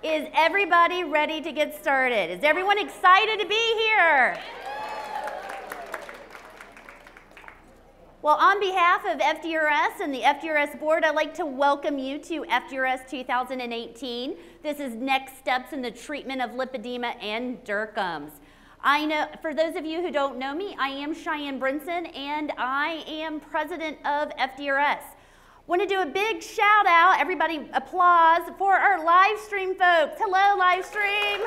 Is everybody ready to get started? Is everyone excited to be here? Well, on behalf of FDRS and the FDRS board, I'd like to welcome you to FDRS 2018. This is Next Steps in the Treatment of Lipedema and DIRCMs. I know, for those of you who don't know me, I am Cheyenne Brinson and I am president of FDRS. Want to do a big shout out, everybody applause, for our live stream folks. Hello, live stream.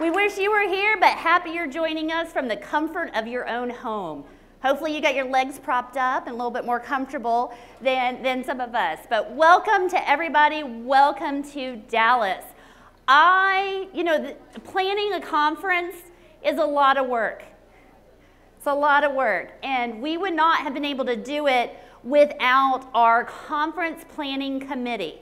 We wish you were here, but happy you're joining us from the comfort of your own home. Hopefully you got your legs propped up and a little bit more comfortable than some of us. But welcome to everybody, welcome to Dallas. Planning a conference is a lot of work. It's a lot of work, and we would not have been able to do it without our conference planning committee.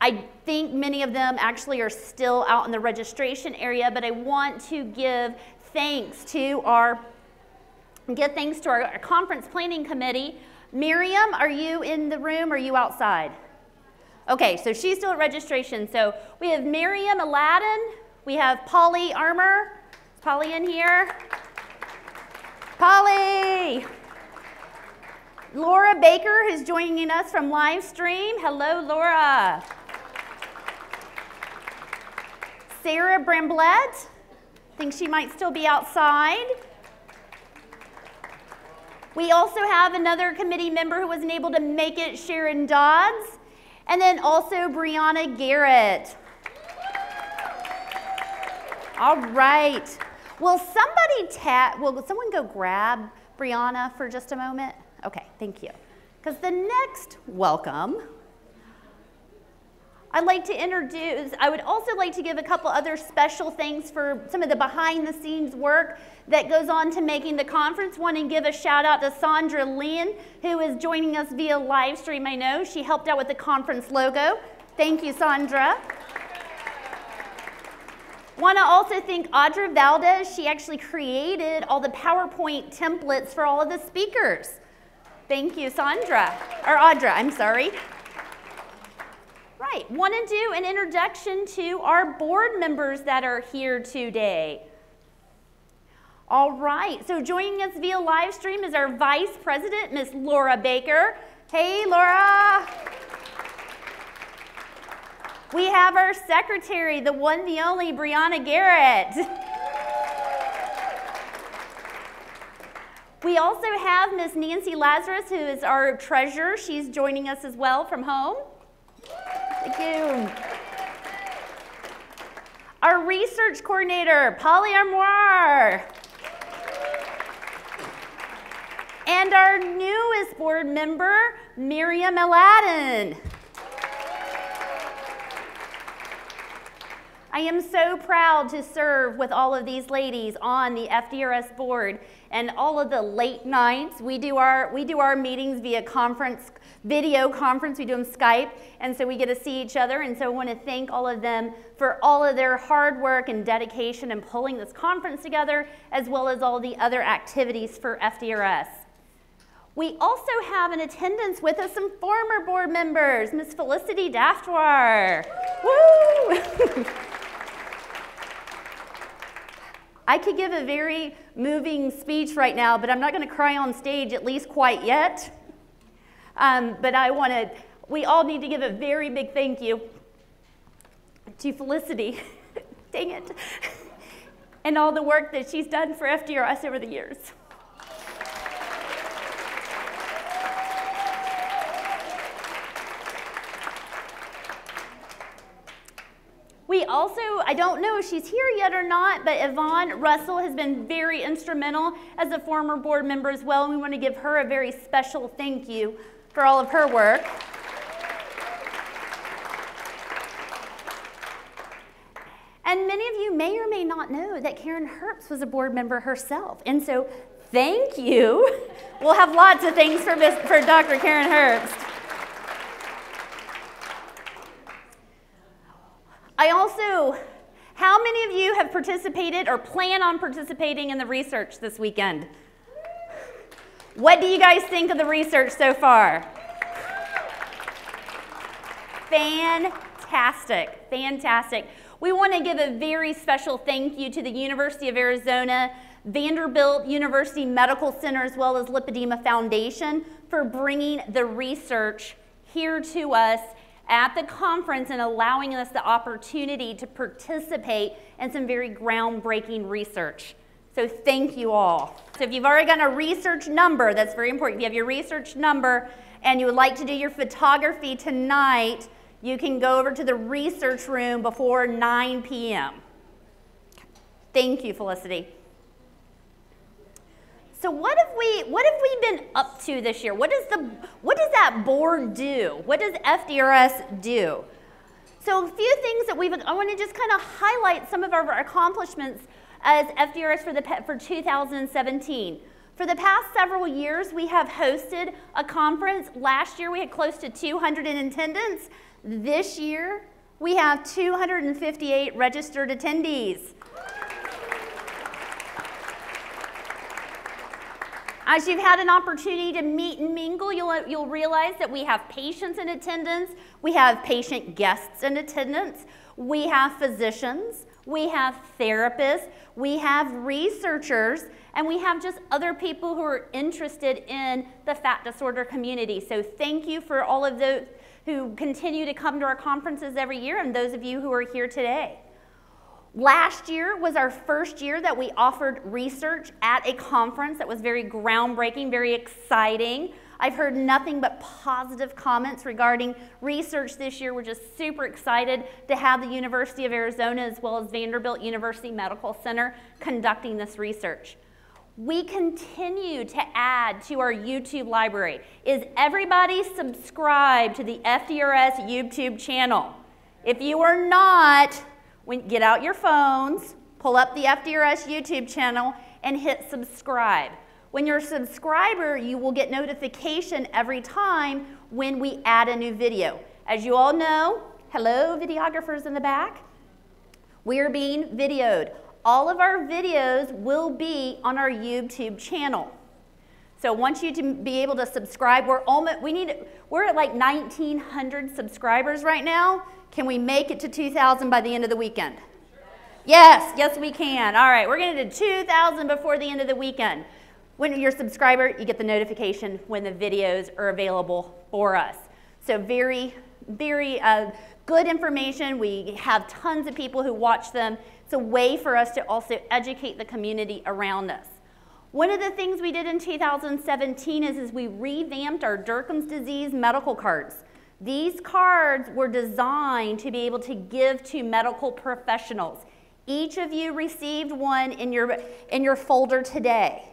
I think many of them actually are still out in the registration area, but I want to give thanks to our conference planning committee. Miriam, are you in the room or are you outside? Okay, so she's still at registration. So we have Miriam Aladdin, we have Polly Armour. Is Polly in here? Polly! Laura Baker, who's joining us from live stream. Hello, Laura. Sarah Bramblett, I think she might still be outside. We also have another committee member who wasn't able to make it, Sharon Dodds, and then also Brianna Garrett. All right. Will someone go grab Brianna for just a moment? Okay, thank you. Because the next welcome, I would also like to give a couple other special thanks for some of the behind the scenes work that goes on to making the conference. Want to give a shout out to Sandra Lynn, who is joining us via live stream. I know she helped out with the conference logo. Thank you, Sandra. Want to also thank Audra Valdez. She actually created all the PowerPoint templates for all of the speakers. Thank you, Audra, I'm sorry. Right, want to do an introduction to our board members that are here today. All right, so joining us via live stream is our Vice President, Miss Laura Baker. Hey, Laura. We have our Secretary, the one, the only, Brianna Garrett. We also have Miss Nancy Lazarus, who is our Treasurer. She's joining us as well from home. Thank you. Our Research Coordinator, Polly Armour. And our newest board member, Miriam Aladdin. I am so proud to serve with all of these ladies on the FDRS board and all of the late nights. We do our meetings via video conference, we do them Skype, and so we get to see each other, and so I want to thank all of them for all of their hard work and dedication in pulling this conference together, as well as all the other activities for FDRS. We also have in attendance with us some former board members, Ms. Felicity Daftoir. Woo! I could give a very moving speech right now, but I'm not going to cry on stage, at least quite yet. But we all need to give a very big thank you to Felicity, dang it, and all the work that she's done for FDRS over the years. We also, I don't know if she's here yet or not, but Yvonne Russell has been very instrumental as a former board member as well, and we want to give her a very special thank you for all of her work. And many of you may or may not know that Karen Herbst was a board member herself, and so thank you. We'll have lots of things for Dr. Karen Herbst. How many of you have participated or plan on participating in the research this weekend? What do you guys think of the research so far? Fantastic, fantastic. We want to give a very special thank you to the University of Arizona, Vanderbilt University Medical Center, as well as Lipedema Foundation for bringing the research here to us at the conference and allowing us the opportunity to participate in some very groundbreaking research. So thank you all. So if you've already gotten a research number, that's very important. If you have your research number and you would like to do your photography tonight, you can go over to the research room before 9 p.m. Thank you, Felicity. So what have we been up to this year? What does that board do? What does FDRS do? So a few things that I want to just kind of highlight some of our accomplishments as FDRS for 2017. For the past several years, we have hosted a conference. Last year, we had close to 200 in attendance. This year, we have 258 registered attendees. As you've had an opportunity to meet and mingle, you'll realize that we have patients in attendance, we have patient guests in attendance, we have physicians, we have therapists, we have researchers, and we have just other people who are interested in the fat disorder community. So thank you for all of those who continue to come to our conferences every year and those of you who are here today. Last year was our first year that we offered research at a conference. That was very groundbreaking, very exciting. I've heard nothing but positive comments regarding research this year. We're just super excited to have the University of Arizona as well as Vanderbilt University Medical Center conducting this research. We continue to add to our YouTube library. Is everybody subscribed to the FDRS YouTube channel? If you are not, get out your phones, pull up the FDRS YouTube channel, and hit subscribe. When you're a subscriber, you will get notification every time when we add a new video. As you all know, hello videographers in the back, we are being videoed. All of our videos will be on our YouTube channel. So I want you to be able to subscribe. We're at like 1,900 subscribers right now. Can we make it to 2,000 by the end of the weekend? Yes, yes we can. All right, we're going to do 2,000 before the end of the weekend. When you're a subscriber, you get the notification when the videos are available for us. So very, very good information. We have tons of people who watch them. It's a way for us to also educate the community around us. One of the things we did in 2017 is we revamped our Derkham's disease medical cards. These cards were designed to be able to give to medical professionals. Each of you received one in your folder today.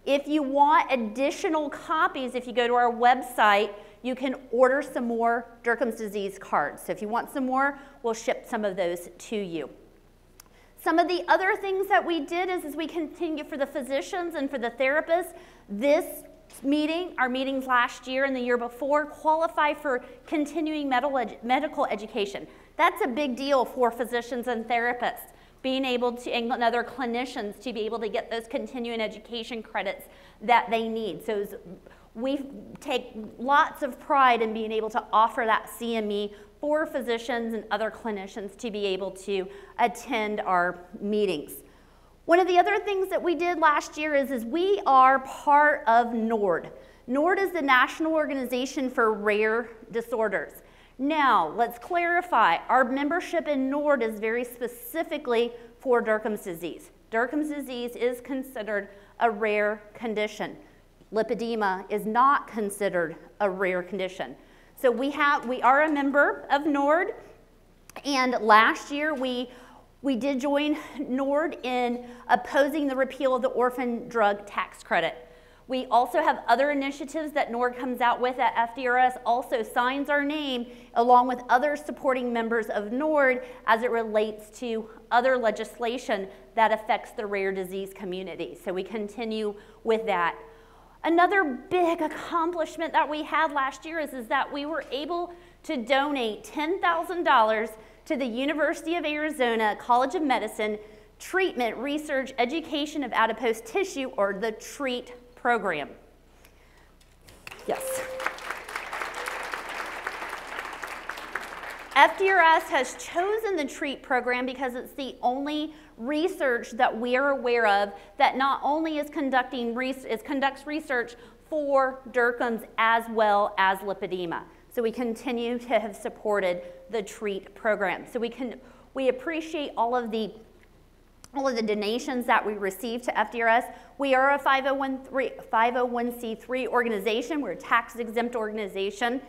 If you want additional copies, if you go to our website, you can order some more Derkham's disease cards. So if you want some more, we'll ship some of those to you. Some of the other things that we did is we continue for the physicians and for the therapists. This meeting, our meetings last year and the year before, qualify for continuing medical education. That's a big deal for physicians and therapists, being able to, and other clinicians, to be able to get those continuing education credits that they need. So we take lots of pride in being able to offer that CME for physicians and other clinicians to be able to attend our meetings. One of the other things that we did last year is we are part of NORD. NORD is the National Organization for Rare Disorders. Now, let's clarify, our membership in NORD is very specifically for Derkham's disease. Derkham's disease is considered a rare condition. Lipedema is not considered a rare condition. So we are a member of NORD, and last year we did join NORD in opposing the repeal of the orphan drug tax credit. We also have other initiatives that NORD comes out with at FDRS, also signs our name along with other supporting members of NORD as it relates to other legislation that affects the rare disease community. So we continue with that. Another big accomplishment that we had last year is that we were able to donate $10,000 to the University of Arizona College of Medicine Treatment, Research, Education of Adipose Tissue, or the TREAT program. Yes. FDRS has chosen the TREAT program because it's the only research that we are aware of that not only conducts research for DIRCMs as well as lipedema. So we continue to have supported the TREAT program. So we appreciate all of the donations that we receive to FDRS. We are a 501c3 organization. We're a tax-exempt organization.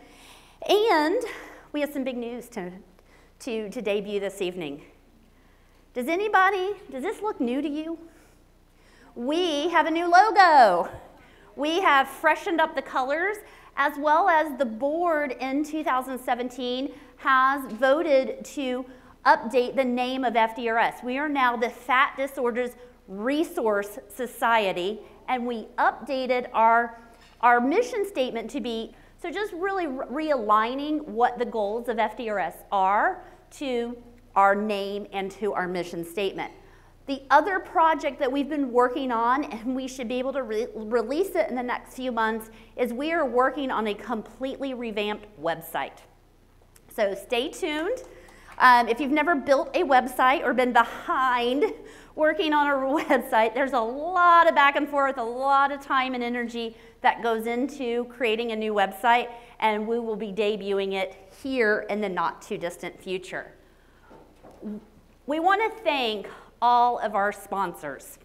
And we have some big news to debut this evening. Does this look new to you? We have a new logo. We have freshened up the colors, as well as the board in 2017 has voted to update the name of FDRS. We are now the Fat Disorders Resource Society, and we updated our mission statement to be, so just really realigning what the goals of FDRS are to our name and to our mission statement. The other project that we've been working on, and we should be able to release it in the next few months, is we are working on a completely revamped website. So stay tuned. If you've never built a website or been behind working on a website, there's a lot of back and forth, a lot of time and energy that goes into creating a new website, and we will be debuting it here in the not too distant future. We want to thank all of our sponsors.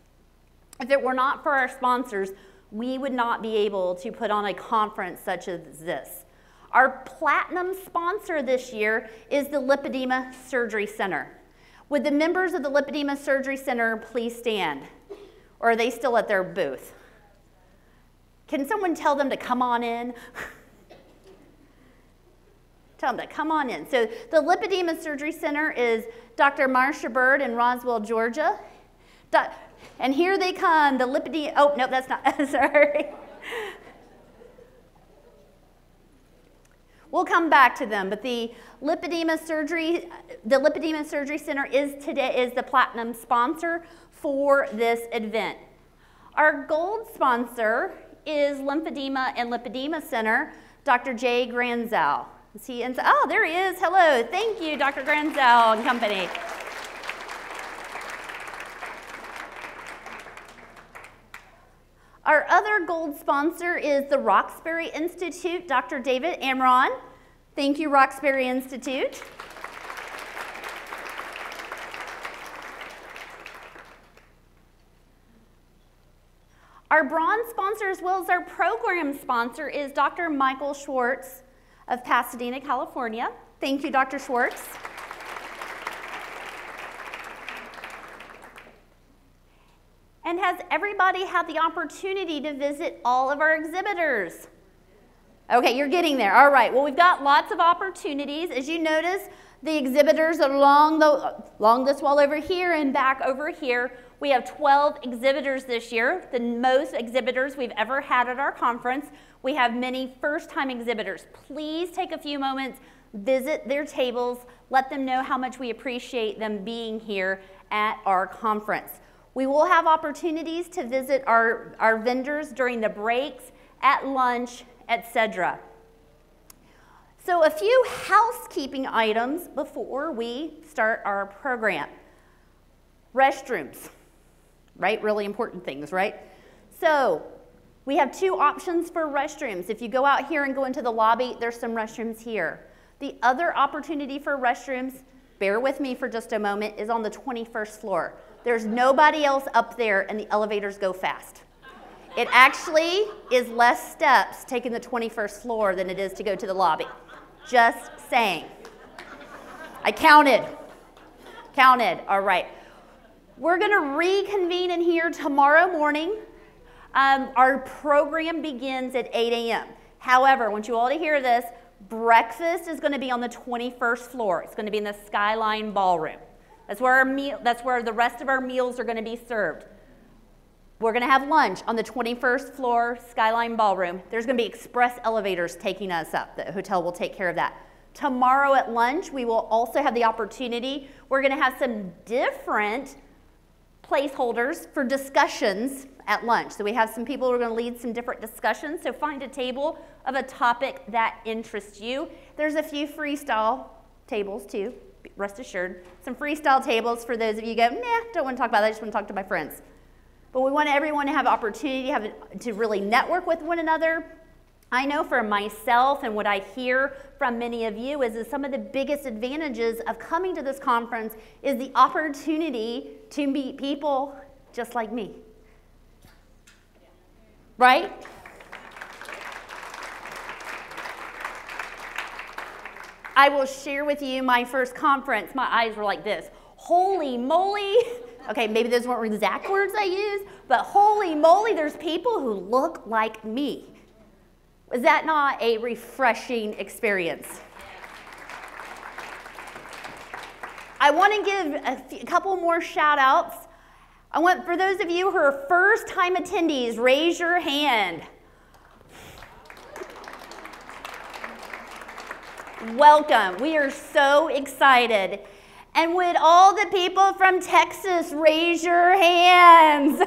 If it were not for our sponsors, we would not be able to put on a conference such as this. Our platinum sponsor this year is the Lipedema Surgery Center. Would the members of the Lipedema Surgery Center please stand? Or are they still at their booth? Can someone tell them to come on in? Tell them to come on in. So the Lipedema Surgery Center is Dr. Marcia Bird in Roswell, Georgia. And here they come, the lipedema, oh, no, that's not, sorry. We'll come back to them, but the Lipedema Surgery Center is the platinum sponsor for this event. Our gold sponsor is Lymphedema and Lipedema Center, Dr. Jay Granzow. Is he in? Oh, there he is. Hello. Thank you, Dr. Granzow and company. Our other gold sponsor is the Roxbury Institute, Dr. David Amron. Thank you, Roxbury Institute. Our bronze sponsor, as well as our program sponsor, is Dr. Michael Schwartz of Pasadena, California. Thank you, Dr. Schwartz. And has everybody had the opportunity to visit all of our exhibitors? Okay, you're getting there. All right, well, we've got lots of opportunities. As you notice, the exhibitors are along this wall over here and back over here. We have 12 exhibitors this year, the most exhibitors we've ever had at our conference. We have many first-time exhibitors. Please take a few moments, visit their tables, let them know how much we appreciate them being here at our conference. We will have opportunities to visit our vendors during the breaks, at lunch, etc. So a few housekeeping items before we start our program. Restrooms, right? Really important things, right? So we have two options for restrooms. If you go out here and go into the lobby, there's some restrooms here. The other opportunity for restrooms, bear with me for just a moment, is on the 21st floor. There's nobody else up there and the elevators go fast. It actually is less steps taking the 21st floor than it is to go to the lobby. Just saying. I counted. All right. We're going to reconvene in here tomorrow morning. Our program begins at 8 a.m. However, I want you all to hear this. Breakfast is going to be on the 21st floor. It's going to be in the Skyline Ballroom. That's where the rest of our meals are going to be served. We're going to have lunch on the 21st floor Skyline Ballroom. There's going to be express elevators taking us up. The hotel will take care of that. Tomorrow at lunch, we will also have the opportunity. We're going to have some different placeholders for discussions at lunch. So we have some people who are going to lead some different discussions. So find a table of a topic that interests you. There's a few freestyle tables too, rest assured. Some freestyle tables for those of you who go, nah, don't want to talk about that, I just want to talk to my friends. But we want everyone to have opportunity to really network with one another. I know for myself and what I hear from many of you is that some of the biggest advantages of coming to this conference is the opportunity to meet people just like me. Right? I will share with you my first conference. My eyes were like this. Holy moly. Okay, maybe those weren't exact words I used, but holy moly, there's people who look like me. Was that not a refreshing experience? I want to give a couple more shout outs. I want, for those of you who are first time attendees, raise your hand. Welcome. We are so excited. And would all the people from Texas raise your hands?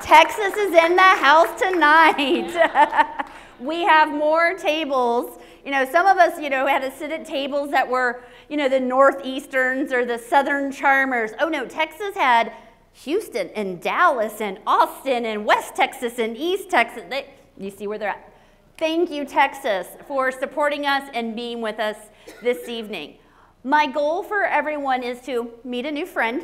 Texas is in the house tonight. We have more tables. You know, some of us, had to sit at tables that were, the Northeasterns or the Southern Charmers. Oh no, Texas had Houston and Dallas and Austin and West Texas and East Texas. You see where they're at. Thank you, Texas, for supporting us and being with us this evening. My goal for everyone is to meet a new friend,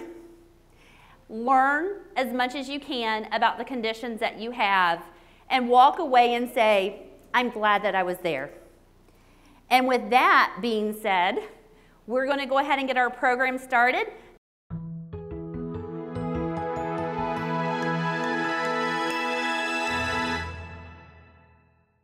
learn as much as you can about the conditions that you have, and walk away and say, I'm glad that I was there. And with that being said, we're going to go ahead and get our program started.